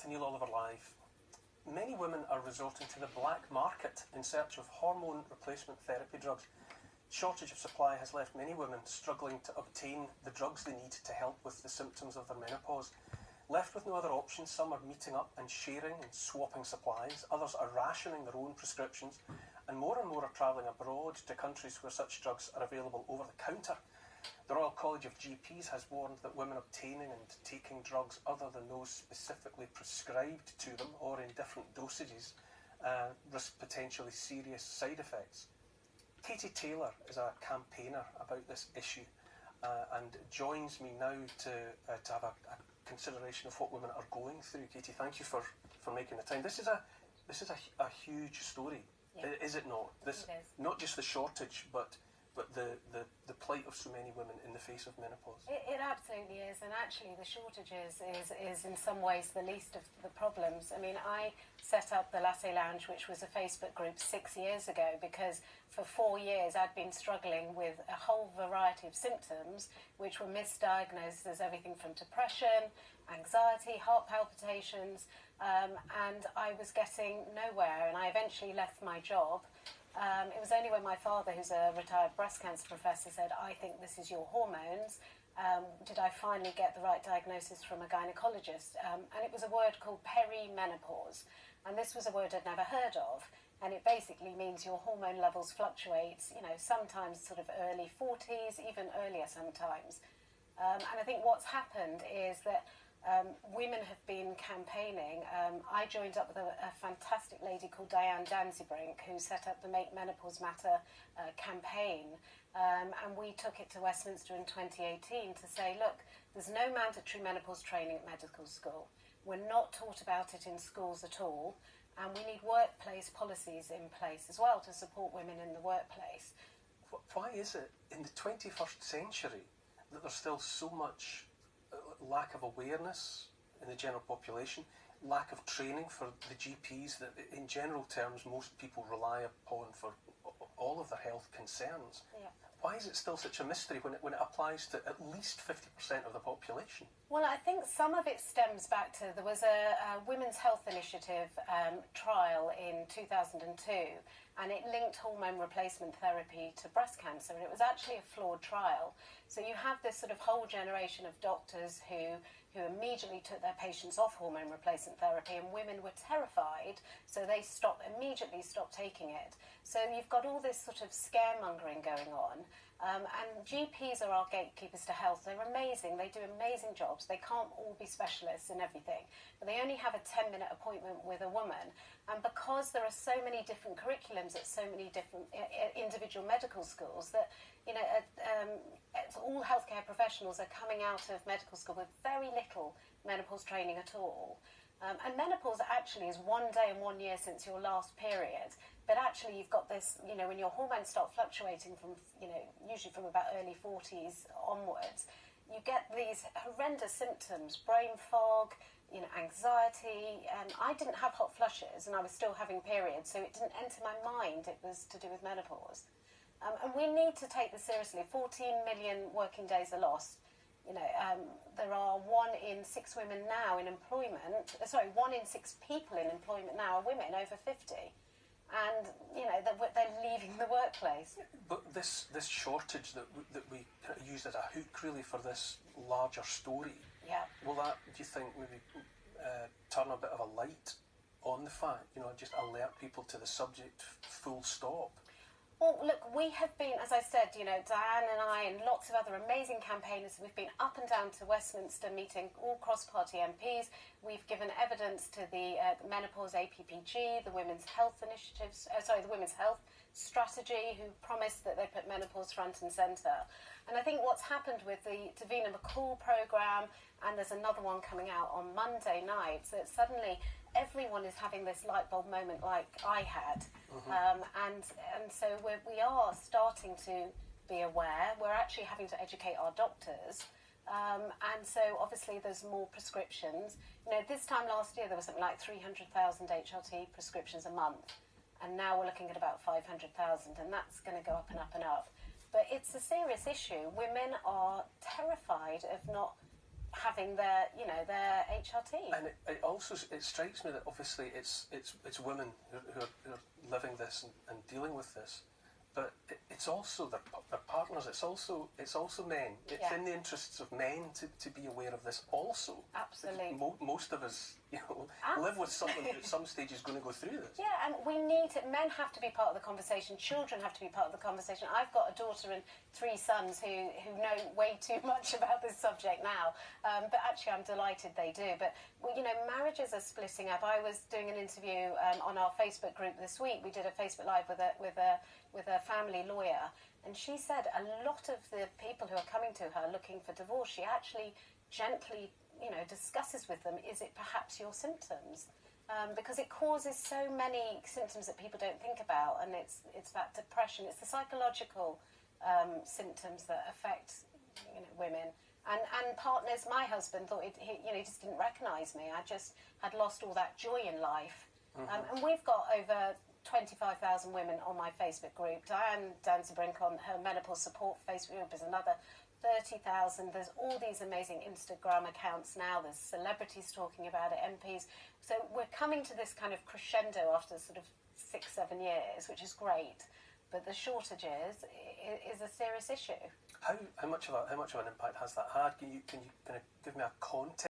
to Neil Oliver Live. Many women are resorting to the black market in search of hormone replacement therapy drugs. Shortage of supply has left many women struggling to obtain the drugs they need to help with the symptoms of their menopause. Left with no other options, some are meeting up and sharing and swapping supplies, others are rationing their own prescriptions, and more are travelling abroad to countries where such drugs are available over the counter. The Royal College of GPs has warned that women obtaining and taking drugs other than those specifically prescribed to them or in different dosages risk potentially serious side effects. Katie Taylor is a campaigner about this issue and joins me now to have a consideration of what women are going through. Katie, thank you for making the time. This is a huge story, yeah. Is it not? This, it is. Not just the shortage, but the plight of so many women in the face of menopause. It absolutely is, and actually the shortages is in some ways the least of the problems. I mean, I set up the Latte Lounge, which was a Facebook group 6 years ago, because for 4 years I'd been struggling with a whole variety of symptoms which were misdiagnosed as everything from depression, anxiety, heart palpitations, and I was getting nowhere, and I eventually left my job. It was only when my father, who's a retired breast cancer professor, said, "I think this is your hormones," did I finally get the right diagnosis from a gynecologist. And it was a word called perimenopause. And this was a word I'd never heard of. And it basically means your hormone levels fluctuate, you know, sometimes sort of early 40s, even earlier sometimes. And I think what's happened is that women have been campaigning. I joined up with a fantastic lady called Diane Danzebrink, who set up the Make Menopause Matter campaign, and we took it to Westminster in 2018 to say, look, there's no mandatory menopause training at medical school. We're not taught about it in schools at all, and we need workplace policies in place as well to support women in the workplace. Why is it in the 21st century that there's still so much lack of awareness in the general population, lack of training for the GPs that in general terms most people rely upon for all of their health concerns? Yeah. Why is it still such a mystery when it applies to at least 50% of the population? Well, I think some of it stems back to, there was a Women's Health Initiative trial in 2002, and it linked hormone replacement therapy to breast cancer, and it was actually a flawed trial. So you have this sort of whole generation of doctors who immediately took their patients off hormone replacement therapy, and women were terrified, so they immediately stopped taking it. So you've got all this sort of scaremongering going on. And GPs are our gatekeepers to health. They're amazing. They do amazing jobs. They can't all be specialists in everything. But they only have a 10-minute appointment with a woman. And because there are so many different curriculums at so many different individual medical schools, that, you know, all healthcare professionals are coming out of medical school with very little menopause training at all. And menopause actually is 1 day and 1 year since your last period. But actually you've got this, you know, when your hormones start fluctuating from, you know, usually from about early 40s onwards, you get these horrendous symptoms, brain fog, you know, anxiety. I didn't have hot flushes and I was still having periods, so it didn't enter my mind it was to do with menopause. And we need to take this seriously. 14 million working days are lost. You know, there are 1 in 6 women now in employment, 1 in 6 people in employment now are women over 50. And, you know, they're leaving the workplace. But this shortage that we use as a hook, really, for this larger story, yeah. Will that, do you think, maybe turn a bit of a light on the fact, you know, just alert people to the subject full stop? Well, look, we have been, as I said, you know, Diane and I and lots of other amazing campaigners, we've been up and down to Westminster meeting all cross-party MPs. We've given evidence to the Menopause APPG, the Women's Health Initiatives, the Women's Health Strategy, who promised that they put menopause front and centre. And I think what's happened with the Davina McCall programme, and there's another one coming out on Monday night, that suddenly everyone is having this light bulb moment like I had. Mm-hmm. And so we are starting to be aware. We're actually having to educate our doctors. And so obviously there's more prescriptions. You know, this time last year there was something like 300,000 HRT prescriptions a month. And now we're looking at about 500,000, and that's going to go up and up and up. But it's a serious issue. Women are terrified of not having their, you know, their HRT. And it also strikes me that obviously it's women who are living this and dealing with this, but it's also their partners. It's also men. It's in the interests of men to be aware of this also. Absolutely. Most of us, you know, live with someone who at some stage is going to go through this. Yeah, and we need to. Men have to be part of the conversation. Children have to be part of the conversation. I've got a daughter and 3 sons who know way too much about this subject now, but actually I'm delighted they do. But well, you know, marriages are splitting up. I was doing an interview on our Facebook group this week. We did a Facebook Live with a family lawyer, and she said a lot of the people who are coming to her looking for divorce, she actually gently, you know, discusses with them, is it perhaps your symptoms? Because it causes so many symptoms that people don't think about, and it's that depression, it's the psychological symptoms that affect, you know, women. And partners, my husband thought, he just didn't recognise me. I just had lost all that joy in life. And we've got over 25,000 women on my Facebook group. Diane Danzebrink on her menopause support Facebook group is another 30,000. There's all these amazing Instagram accounts now. There's celebrities talking about it, MPs. So we're coming to this kind of crescendo after sort of 6-7 years, which is great. But the shortages is a serious issue. How much of an impact has that had? Can you kind of give me a context?